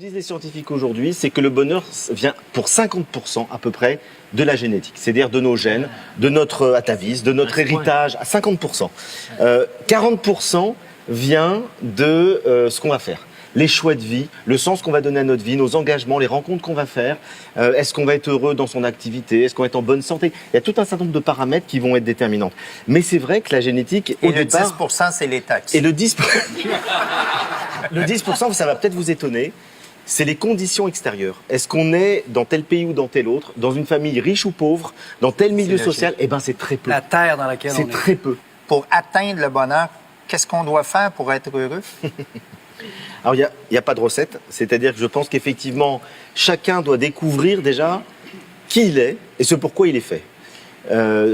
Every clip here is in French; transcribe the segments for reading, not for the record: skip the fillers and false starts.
Disent les scientifiques aujourd'hui, c'est que le bonheur vient pour 50% à peu près de la génétique, c'est-à-dire de nos gènes, de notre atavisme, de notre héritage, à 50%. 40% vient de ce qu'on va faire. Les choix de vie, le sens qu'on va donner à notre vie, nos engagements, les rencontres qu'on va faire. Est-ce qu'on va être heureux dans son activité? Est-ce qu'on va être en bonne santé? Il y a tout un certain nombre de paramètres qui vont être déterminants. Mais c'est vrai que la génétique, et au le départ... 10%, c'est les taxes. Et le 10%, le 10%, ça va peut-être vous étonner, c'est les conditions extérieures. Est-ce qu'on est dans tel pays ou dans tel autre, dans une famille riche ou pauvre, dans tel milieu social? Eh bien, c'est très peu. La terre dans laquelle on est. C'est très peu. Pour atteindre le bonheur, qu'est-ce qu'on doit faire pour être heureux? Alors, il n'y a pas de recette. C'est-à-dire que je pense qu'effectivement, chacun doit découvrir déjà qui il est et ce pourquoi il est fait.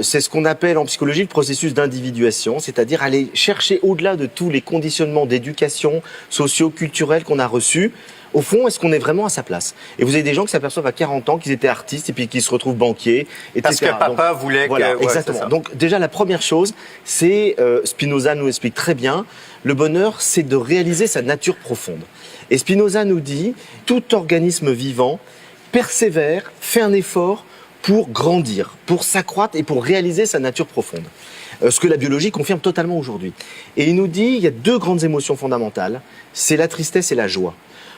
C'est ce qu'on appelle en psychologie le processus d'individuation, c'est-à-dire aller chercher au-delà de tous les conditionnements d'éducation socio-culturels qu'on a reçus. Au fond, est-ce qu'on est vraiment à sa place? Et vous avez des gens qui s'aperçoivent à 40 ans qu'ils étaient artistes et puis qui se retrouvent banquiers, etc. Parce que papa voulait voilà, que... Ouais, exactement. Donc déjà, la première chose, c'est, Spinoza nous explique très bien, le bonheur, c'est de réaliser sa nature profonde. Et Spinoza nous dit, tout organisme vivant persévère, fait un effort pour grandir, pour s'accroître et pour réaliser sa nature profonde. Ce que la biologie confirme totalement aujourd'hui. Et il nous dit, il y a deux grandes émotions fondamentales, c'est la tristesse et la joie.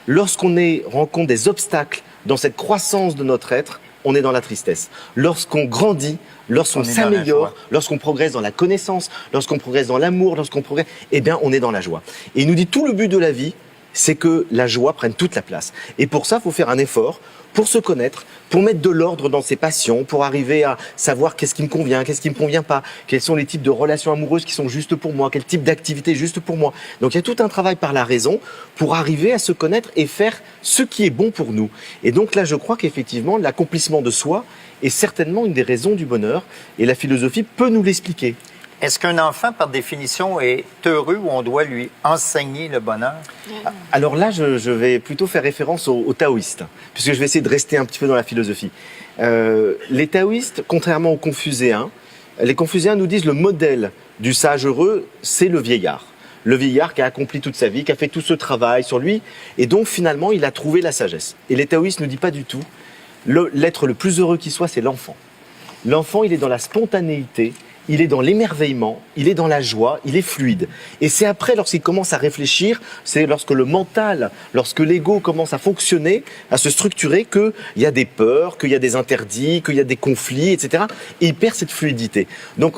Lorsqu'on rencontre des obstacles dans cette croissance de notre être, on est dans la tristesse. Lorsqu'on grandit, lorsqu'on s'améliore, lorsqu'on progresse dans la connaissance, lorsqu'on progresse dans l'amour, lorsqu'on progresse, eh bien, on est dans la joie. Et il nous dit, tout le but de la vie, c'est que la joie prenne toute la place. Et pour ça, il faut faire un effort pour se connaître, pour mettre de l'ordre dans ses passions, pour arriver à savoir qu'est-ce qui me convient, qu'est-ce qui me convient pas, quels sont les types de relations amoureuses qui sont justes pour moi, quel type d'activité est juste pour moi. Donc il y a tout un travail par la raison pour arriver à se connaître et faire ce qui est bon pour nous. Et donc là, je crois qu'effectivement, l'accomplissement de soi est certainement une des raisons du bonheur et la philosophie peut nous l'expliquer. Est-ce qu'un enfant, par définition, est heureux ou on doit lui enseigner le bonheur? Alors là, je vais plutôt faire référence aux taoïstes, puisque je vais essayer de rester un petit peu dans la philosophie. Les taoïstes, contrairement aux confucéens, les confucéens nous disent le modèle du sage heureux, c'est le vieillard. Le vieillard qui a accompli toute sa vie, qui a fait tout ce travail sur lui, et donc finalement, il a trouvé la sagesse. Et les taoïstes ne disent pas du tout, l'être le plus heureux qui soit, c'est l'enfant. L'enfant, il est dans la spontanéité, il est dans l'émerveillement, il est dans la joie, il est fluide. Et c'est après, lorsqu'il commence à réfléchir, c'est lorsque le mental, lorsque l'ego commence à fonctionner, à se structurer, qu'il y a des peurs, qu'il y a des interdits, qu'il y a des conflits, etc. Et il perd cette fluidité. Donc,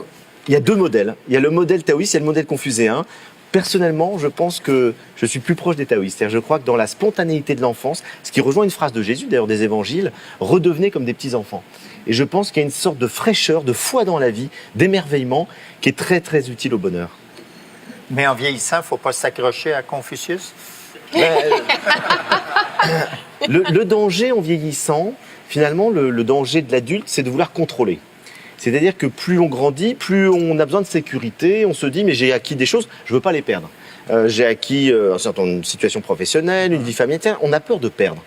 il y a deux modèles. Il y a le modèle taoïste, il y a le modèle confucéen. Personnellement, je pense que je suis plus proche des taoïstes. C'est-à-dire, je crois que dans la spontanéité de l'enfance, ce qui rejoint une phrase de Jésus, d'ailleurs des évangiles, redevenez comme des petits-enfants. Et je pense qu'il y a une sorte de fraîcheur, de foi dans la vie, d'émerveillement, qui est très, très utile au bonheur. Mais en vieillissant, il ne faut pas s'accrocher à Confucius? Le danger en vieillissant, finalement, le danger de l'adulte, c'est de vouloir contrôler. C'est-à-dire que plus on grandit, plus on a besoin de sécurité, on se dit, mais j'ai acquis des choses, je ne veux pas les perdre. J'ai acquis une situation professionnelle, une vie familiale, on a peur de perdre.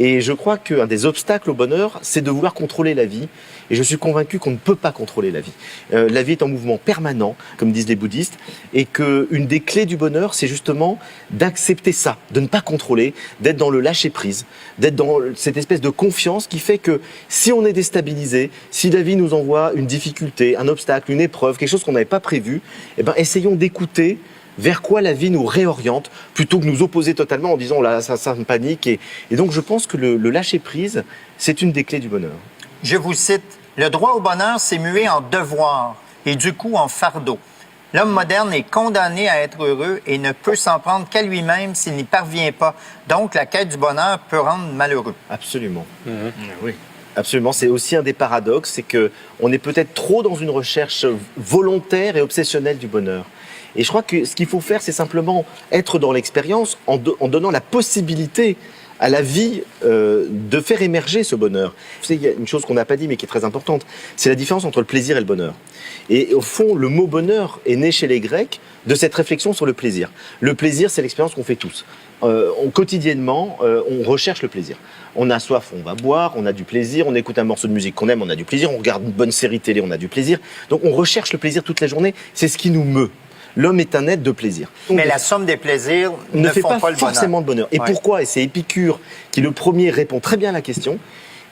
Et je crois qu'un des obstacles au bonheur, c'est de vouloir contrôler la vie. Et je suis convaincu qu'on ne peut pas contrôler la vie. La vie est en mouvement permanent, comme disent les bouddhistes, et qu'une des clés du bonheur, c'est justement d'accepter ça, de ne pas contrôler, d'être dans le lâcher-prise, d'être dans cette espèce de confiance qui fait que si on est déstabilisé, si la vie nous envoie une difficulté, un obstacle, une épreuve, quelque chose qu'on n'avait pas prévu, eh ben, essayons d'écouter vers quoi la vie nous réoriente, plutôt que nous opposer totalement en disant là, ça me panique. Et donc je pense que le lâcher-prise, c'est une des clés du bonheur. Je vous cite, « Le droit au bonheur s'est mué en devoir et du coup en fardeau. L'homme moderne est condamné à être heureux et ne peut s'en prendre qu'à lui-même s'il n'y parvient pas. Donc la quête du bonheur peut rendre malheureux. » Absolument. Oui. Absolument, c'est aussi un des paradoxes, c'est qu'on est peut-être trop dans une recherche volontaire et obsessionnelle du bonheur. Et je crois que ce qu'il faut faire, c'est simplement être dans l'expérience en donnant la possibilité à la vie de faire émerger ce bonheur. Vous savez, il y a une chose qu'on n'a pas dit mais qui est très importante, c'est la différence entre le plaisir et le bonheur. Et au fond, le mot bonheur est né chez les Grecs de cette réflexion sur le plaisir. Le plaisir, c'est l'expérience qu'on fait tous. Quotidiennement, on recherche le plaisir. On a soif, on va boire, on a du plaisir, on écoute un morceau de musique qu'on aime, on a du plaisir, on regarde une bonne série télé, on a du plaisir. Donc on recherche le plaisir toute la journée, c'est ce qui nous meut. L'homme est un être de plaisir. Mais la somme des plaisirs ne fait font pas pas le bonheur. forcément le bonheur. Et Ouais. pourquoi? Et c'est Épicure qui, le premier, répond très bien à la question.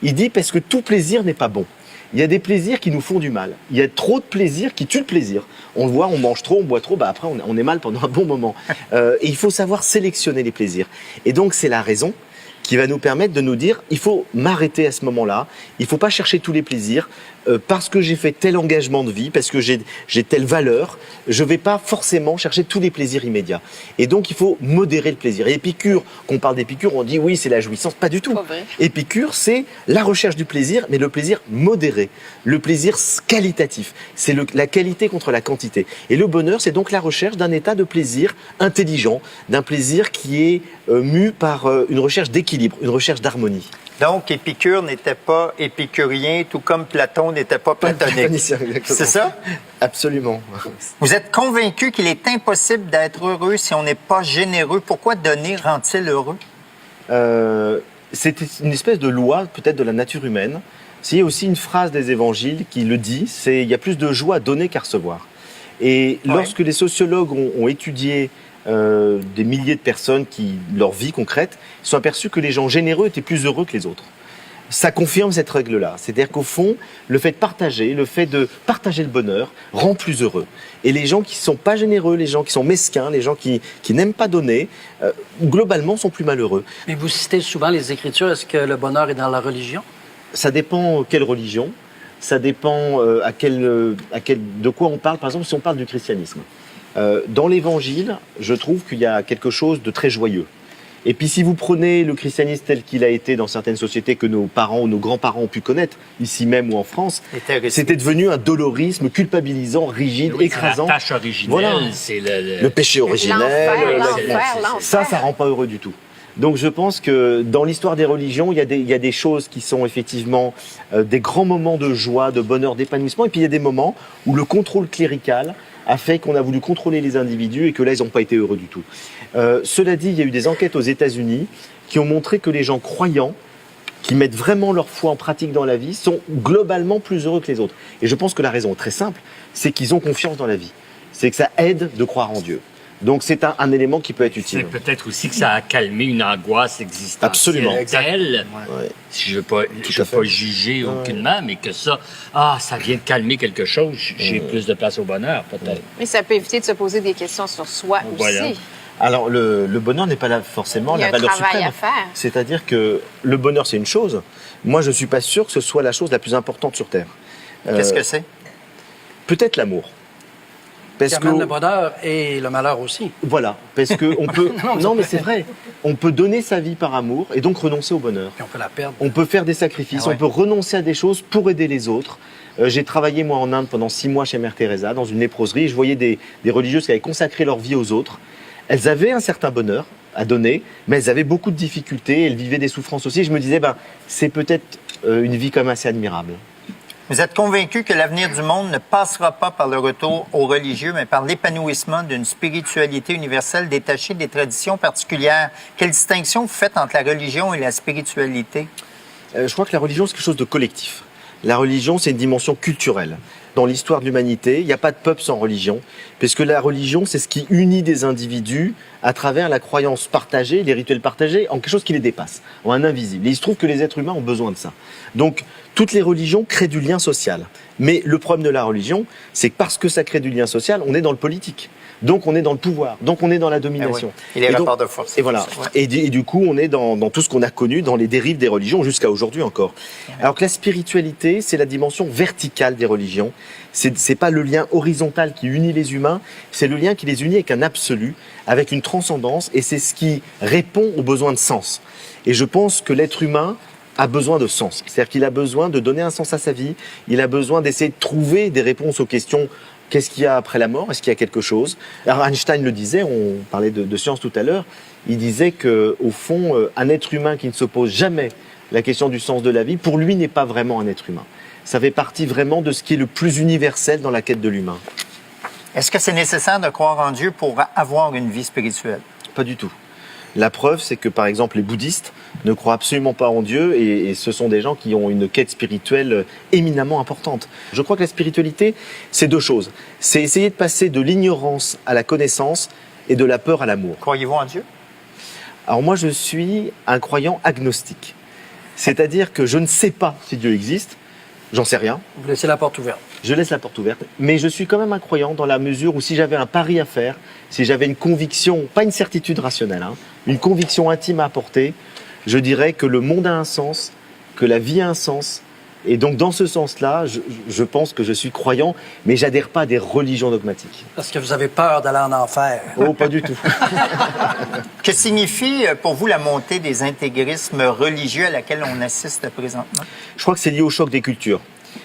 Il dit parce que tout plaisir n'est pas bon. Il y a des plaisirs qui nous font du mal. Il y a trop de plaisirs qui tuent le plaisir. On le voit, on mange trop, on boit trop, après on est mal pendant un bon moment. Et il faut savoir sélectionner les plaisirs. Et donc c'est la raison qui va nous permettre de nous dire, il faut m'arrêter à ce moment-là, il ne faut pas chercher tous les plaisirs, parce que j'ai fait tel engagement de vie, parce que j'ai telle valeur, je ne vais pas forcément chercher tous les plaisirs immédiats. Et donc il faut modérer le plaisir. Et Épicure, quand on parle d'Épicure, on dit oui, c'est la jouissance, pas du tout. Pas vrai. Épicure, c'est la recherche du plaisir, mais le plaisir modéré, le plaisir qualitatif. C'est la qualité contre la quantité. Et le bonheur, c'est donc la recherche d'un état de plaisir intelligent, d'un plaisir qui est mu par une recherche d'équilibre, une recherche d'harmonie. Donc, Épicure n'était pas épicurien, tout comme Platon n'était pas platonique. C'est ça? Absolument. Vous êtes convaincu qu'il est impossible d'être heureux si on n'est pas généreux. Pourquoi donner rend-il heureux? C'est une espèce de loi, peut-être, de la nature humaine. Il y a aussi une phrase des évangiles qui le dit, c'est « il y a plus de joie à donner qu'à recevoir ». Et lorsque les sociologues ont étudié des milliers de personnes leur vie concrète, ils sont aperçus que les gens généreux étaient plus heureux que les autres. Ça confirme cette règle-là. C'est-à-dire qu'au fond, le fait de partager le bonheur rend plus heureux. Et les gens qui ne sont pas généreux, les gens qui sont mesquins, les gens qui n'aiment pas donner, globalement sont plus malheureux. Mais vous citez souvent les Écritures. Est-ce que le bonheur est dans la religion? Ça dépend quelle religion, ça dépend de quoi on parle. Par exemple, si on parle du christianisme. Dans l'Évangile, je trouve qu'il y a quelque chose de très joyeux. Et puis si vous prenez le christianisme tel qu'il a été dans certaines sociétés que nos parents ou nos grands-parents ont pu connaître, ici même ou en France, c'était devenu un dolorisme culpabilisant, rigide, écrasant. C'est la tâche originelle, Voilà. c'est Le péché originel. Ça rend pas heureux du tout. Donc je pense que dans l'histoire des religions, il y a des choses qui sont effectivement des grands moments de joie, de bonheur, d'épanouissement. Et puis il y a des moments où le contrôle clérical a fait qu'on a voulu contrôler les individus et que là, ils n'ont pas été heureux du tout. Cela dit, il y a eu des enquêtes aux États-Unis qui ont montré que les gens croyants, qui mettent vraiment leur foi en pratique dans la vie, sont globalement plus heureux que les autres. Et je pense que la raison est très simple, c'est qu'ils ont confiance dans la vie. C'est que ça aide de croire en Dieu. Donc c'est un élément qui peut être utile. C'est peut-être aussi que ça a calmé une angoisse existentielle. Absolument. Telle, Ouais. si je ne veux pas juger aucunement, mais que ça vient de calmer quelque chose, j'ai plus de place au bonheur, peut-être. Mais ça peut éviter de se poser des questions sur soi Voilà. aussi. Alors le bonheur n'est pas là forcément Il y a la valeur un travail suprême. à faire. C'est-à-dire que le bonheur c'est une chose. Moi je suis pas sûr que ce soit la chose la plus importante sur Terre. Qu'est-ce que c'est? Peut-être l'amour. Qui amène le bonheur et le malheur aussi. Voilà, parce que on peut. Non, mais c'est vrai. On peut donner sa vie par amour et donc renoncer au bonheur. Puis on peut la perdre. On peut faire des sacrifices, Ah ouais. on peut renoncer à des choses pour aider les autres. J'ai travaillé moi en Inde pendant 6 mois chez Mère Teresa dans une léproserie. Et je voyais des religieuses qui avaient consacré leur vie aux autres. Elles avaient un certain bonheur à donner, mais elles avaient beaucoup de difficultés. Elles vivaient des souffrances aussi. Je me disais, c'est peut-être une vie comme assez admirable. Vous êtes convaincu que l'avenir du monde ne passera pas par le retour aux religieux, mais par l'épanouissement d'une spiritualité universelle détachée des traditions particulières. Quelle distinction vous faites entre la religion et la spiritualité? Je crois que la religion, c'est quelque chose de collectif. La religion, c'est une dimension culturelle. Dans l'histoire de l'humanité, il n'y a pas de peuple sans religion, puisque la religion, c'est ce qui unit des individus à travers la croyance partagée, les rituels partagés, en quelque chose qui les dépasse, en un invisible. Et il se trouve que les êtres humains ont besoin de ça. Donc, toutes les religions créent du lien social. Mais le problème de la religion, c'est que parce que ça crée du lien social, on est dans le politique. Donc on est dans le pouvoir, donc on est dans la domination. Et les donc, rapports de force. Et voilà. Ouais. Et du coup, on est dans tout ce qu'on a connu, dans les dérives des religions, jusqu'à aujourd'hui encore. Alors que la spiritualité, c'est la dimension verticale des religions. C'est pas le lien horizontal qui unit les humains, c'est le lien qui les unit avec un absolu, avec une transcendance, et c'est ce qui répond aux besoins de sens. Et je pense que l'être humain a besoin de sens. C'est-à-dire qu'il a besoin de donner un sens à sa vie, il a besoin d'essayer de trouver des réponses aux questions. Qu'est-ce qu'il y a après la mort? Est-ce qu'il y a quelque chose? Alors Einstein le disait, on parlait de science tout à l'heure, il disait qu'au fond, un être humain qui ne se pose jamais la question du sens de la vie, pour lui n'est pas vraiment un être humain. Ça fait partie vraiment de ce qui est le plus universel dans la quête de l'humain. Est-ce que c'est nécessaire de croire en Dieu pour avoir une vie spirituelle? Pas du tout. La preuve, c'est que par exemple les bouddhistes ne croient absolument pas en Dieu et ce sont des gens qui ont une quête spirituelle éminemment importante. Je crois que la spiritualité, c'est 2 choses. C'est essayer de passer de l'ignorance à la connaissance et de la peur à l'amour. Croyez-vous en Dieu? Alors moi, je suis un croyant agnostique. C'est-à-dire que je ne sais pas si Dieu existe, j'en sais rien. Vous laissez la porte ouverte. Je laisse la porte ouverte, mais je suis quand même un croyant dans la mesure où si j'avais un pari à faire, si j'avais une conviction, pas une certitude rationnelle, une conviction intime à apporter, je dirais que le monde a un sens, que la vie a un sens. Et donc dans ce sens-là, je pense que je suis croyant, mais j'adhère pas à des religions dogmatiques. Parce que vous avez peur d'aller en enfer. Oh, pas du tout. Que signifie pour vous la montée des intégrismes religieux à laquelle on assiste présentement? Je crois que c'est lié au choc des cultures.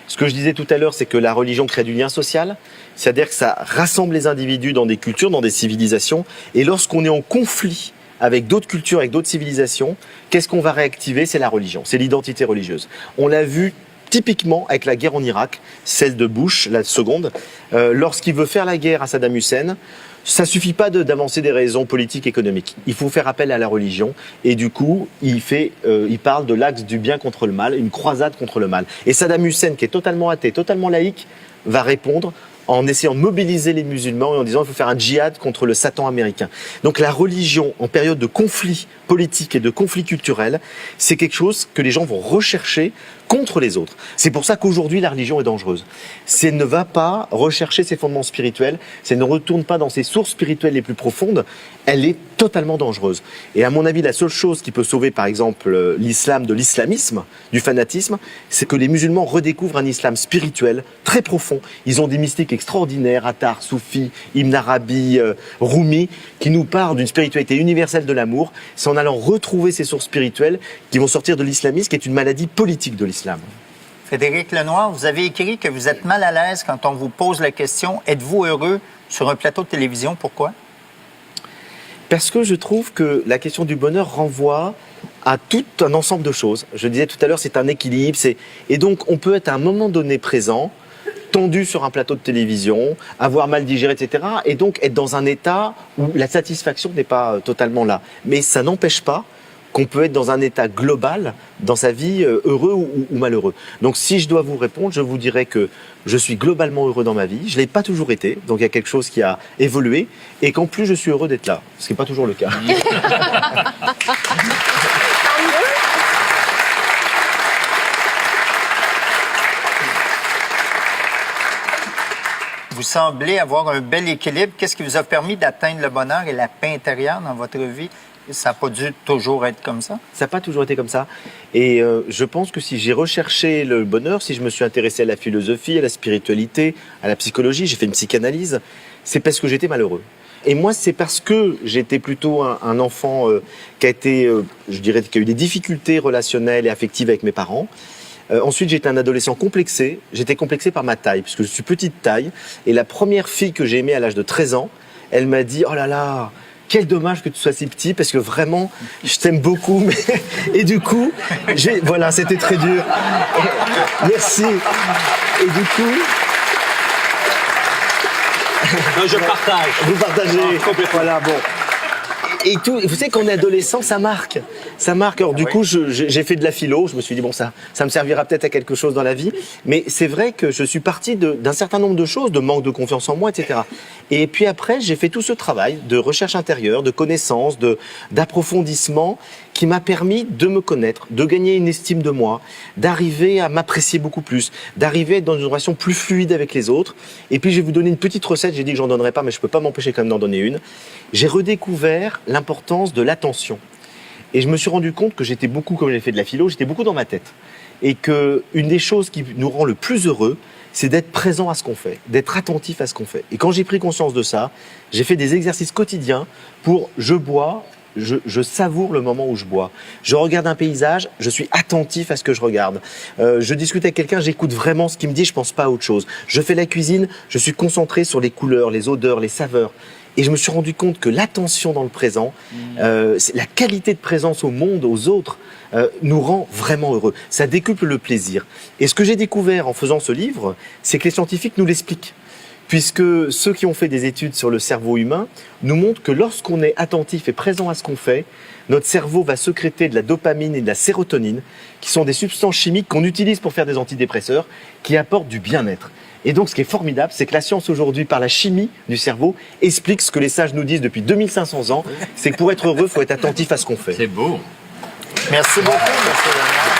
Ce que je disais tout à l'heure, c'est que la religion crée du lien social, c'est-à-dire que ça rassemble les individus dans des cultures, dans des civilisations, et lorsqu'on est en conflit avec d'autres cultures, avec d'autres civilisations, qu'est-ce qu'on va réactiver? C'est la religion, c'est l'identité religieuse. On l'a vu typiquement avec la guerre en Irak, celle de Bush, la seconde, lorsqu'il veut faire la guerre à Saddam Hussein, ça suffit pas d'avancer des raisons politiques, économiques. Il faut faire appel à la religion. Et du coup, il parle de l'axe du bien contre le mal, une croisade contre le mal. Et Saddam Hussein, qui est totalement athée, totalement laïque, va répondre en essayant de mobiliser les musulmans et en disant qu'il faut faire un djihad contre le Satan américain. Donc la religion, en période de conflit politique et de conflit culturel, c'est quelque chose que les gens vont rechercher contre les autres. C'est pour ça qu'aujourd'hui, la religion est dangereuse. C'est elle ne va pas rechercher ses fondements spirituels, c'est elle ne retourne pas dans ses sources spirituelles les plus profondes, elle est totalement dangereuse. Et à mon avis, la seule chose qui peut sauver, par exemple, l'islam de l'islamisme, du fanatisme, c'est que les musulmans redécouvrent un islam spirituel très profond. Ils ont des mystiques extraordinaires, Attar, Soufi, Ibn Arabi, Rumi, qui nous parlent d'une spiritualité universelle de l'amour. C'est en allant retrouver ces sources spirituelles qui vont sortir de l'islamisme, qui est une maladie politique de l'islam. Frédéric Lenoir, vous avez écrit que vous êtes mal à l'aise quand on vous pose la question « Êtes-vous heureux sur un plateau de télévision? » Pourquoi? Parce que je trouve que la question du bonheur renvoie à tout un ensemble de choses. Je disais tout à l'heure, c'est un équilibre. Et donc, on peut être à un moment donné présent, tendu sur un plateau de télévision, avoir mal digéré, etc. Et donc, être dans un état où la satisfaction n'est pas totalement là. Mais ça n'empêche pas qu'on peut être dans un état global dans sa vie, heureux ou malheureux. Donc si je dois vous répondre, je vous dirais que je suis globalement heureux dans ma vie. Je ne l'ai pas toujours été, donc il y a quelque chose qui a évolué, et qu'en plus je suis heureux d'être là, ce qui n'est pas toujours le cas. Vous semblez avoir un bel équilibre. Qu'est-ce qui vous a permis d'atteindre le bonheur et la paix intérieure dans votre vie? Ça n'a pas dû toujours être comme ça? Ça n'a pas toujours été comme ça. Et je pense que si j'ai recherché le bonheur, si je me suis intéressé à la philosophie, à la spiritualité, à la psychologie, j'ai fait une psychanalyse, c'est parce que j'étais malheureux. Et moi, c'est parce que j'étais plutôt un enfant qui a été, je dirais, qui a eu des difficultés relationnelles et affectives avec mes parents. Ensuite, j'étais un adolescent complexé. J'étais complexé par ma taille, puisque je suis petite taille. Et la première fille que j'ai aimée à l'âge de 13 ans, elle m'a dit « Oh là là !» Quel dommage que tu sois si petit, parce que vraiment, je t'aime beaucoup. Mais... Et du coup, voilà, c'était très dur. Merci. Et du coup... Non, je partage. Vous partagez. Voilà, bon. Et tout, vous savez, quand on est adolescent, ça marque. Ça marque. Alors, du coup, j'ai fait de la philo. Je me suis dit, bon, ça me servira peut-être à quelque chose dans la vie. Mais c'est vrai que je suis parti d'un certain nombre de choses, de manque de confiance en moi, etc. Et puis après, j'ai fait tout ce travail de recherche intérieure, de connaissance, d'approfondissement qui m'a permis de me connaître, de gagner une estime de moi, d'arriver à m'apprécier beaucoup plus, d'arriver à être dans une relation plus fluide avec les autres. Et puis, je vais vous donner une petite recette. J'ai dit que j'en donnerais pas, mais je peux pas m'empêcher quand même d'en donner une. J'ai redécouvert l'importance de l'attention. Et je me suis rendu compte que j'étais beaucoup, comme j'ai fait de la philo, j'étais beaucoup dans ma tête. Et que une des choses qui nous rend le plus heureux, c'est d'être présent à ce qu'on fait, d'être attentif à ce qu'on fait. Et quand j'ai pris conscience de ça, j'ai fait des exercices quotidiens pour je bois, je savoure le moment où je bois. Je regarde un paysage, je suis attentif à ce que je regarde. Je discute avec quelqu'un, j'écoute vraiment ce qu'il me dit, je pense pas à autre chose. Je fais la cuisine, je suis concentré sur les couleurs, les odeurs, les saveurs. Et je me suis rendu compte que l'attention dans le présent, la qualité de présence au monde, aux autres, nous rend vraiment heureux. Ça décuple le plaisir. Et ce que j'ai découvert en faisant ce livre, c'est que les scientifiques nous l'expliquent. puisque ceux qui ont fait des études sur le cerveau humain nous montrent que lorsqu'on est attentif et présent à ce qu'on fait, notre cerveau va sécréter de la dopamine et de la sérotonine, qui sont des substances chimiques qu'on utilise pour faire des antidépresseurs, qui apportent du bien-être. Et donc, ce qui est formidable, c'est que la science aujourd'hui, par la chimie du cerveau, explique ce que les sages nous disent depuis 2500 ans, c'est que pour être heureux, il faut être attentif à ce qu'on fait. C'est beau. Merci beaucoup, M. Léonard.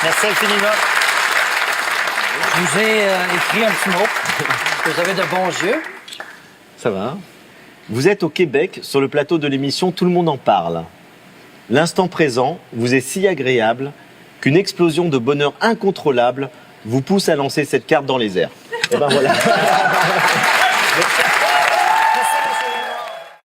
Merci infiniment. Je vous ai écrit un petit mot. Vous avez de bons yeux. Ça va. Vous êtes au Québec, sur le plateau de l'émission Tout le monde en parle. L'instant présent vous est si agréable qu'une explosion de bonheur incontrôlable vous pousse à lancer cette carte dans les airs. Et ben voilà.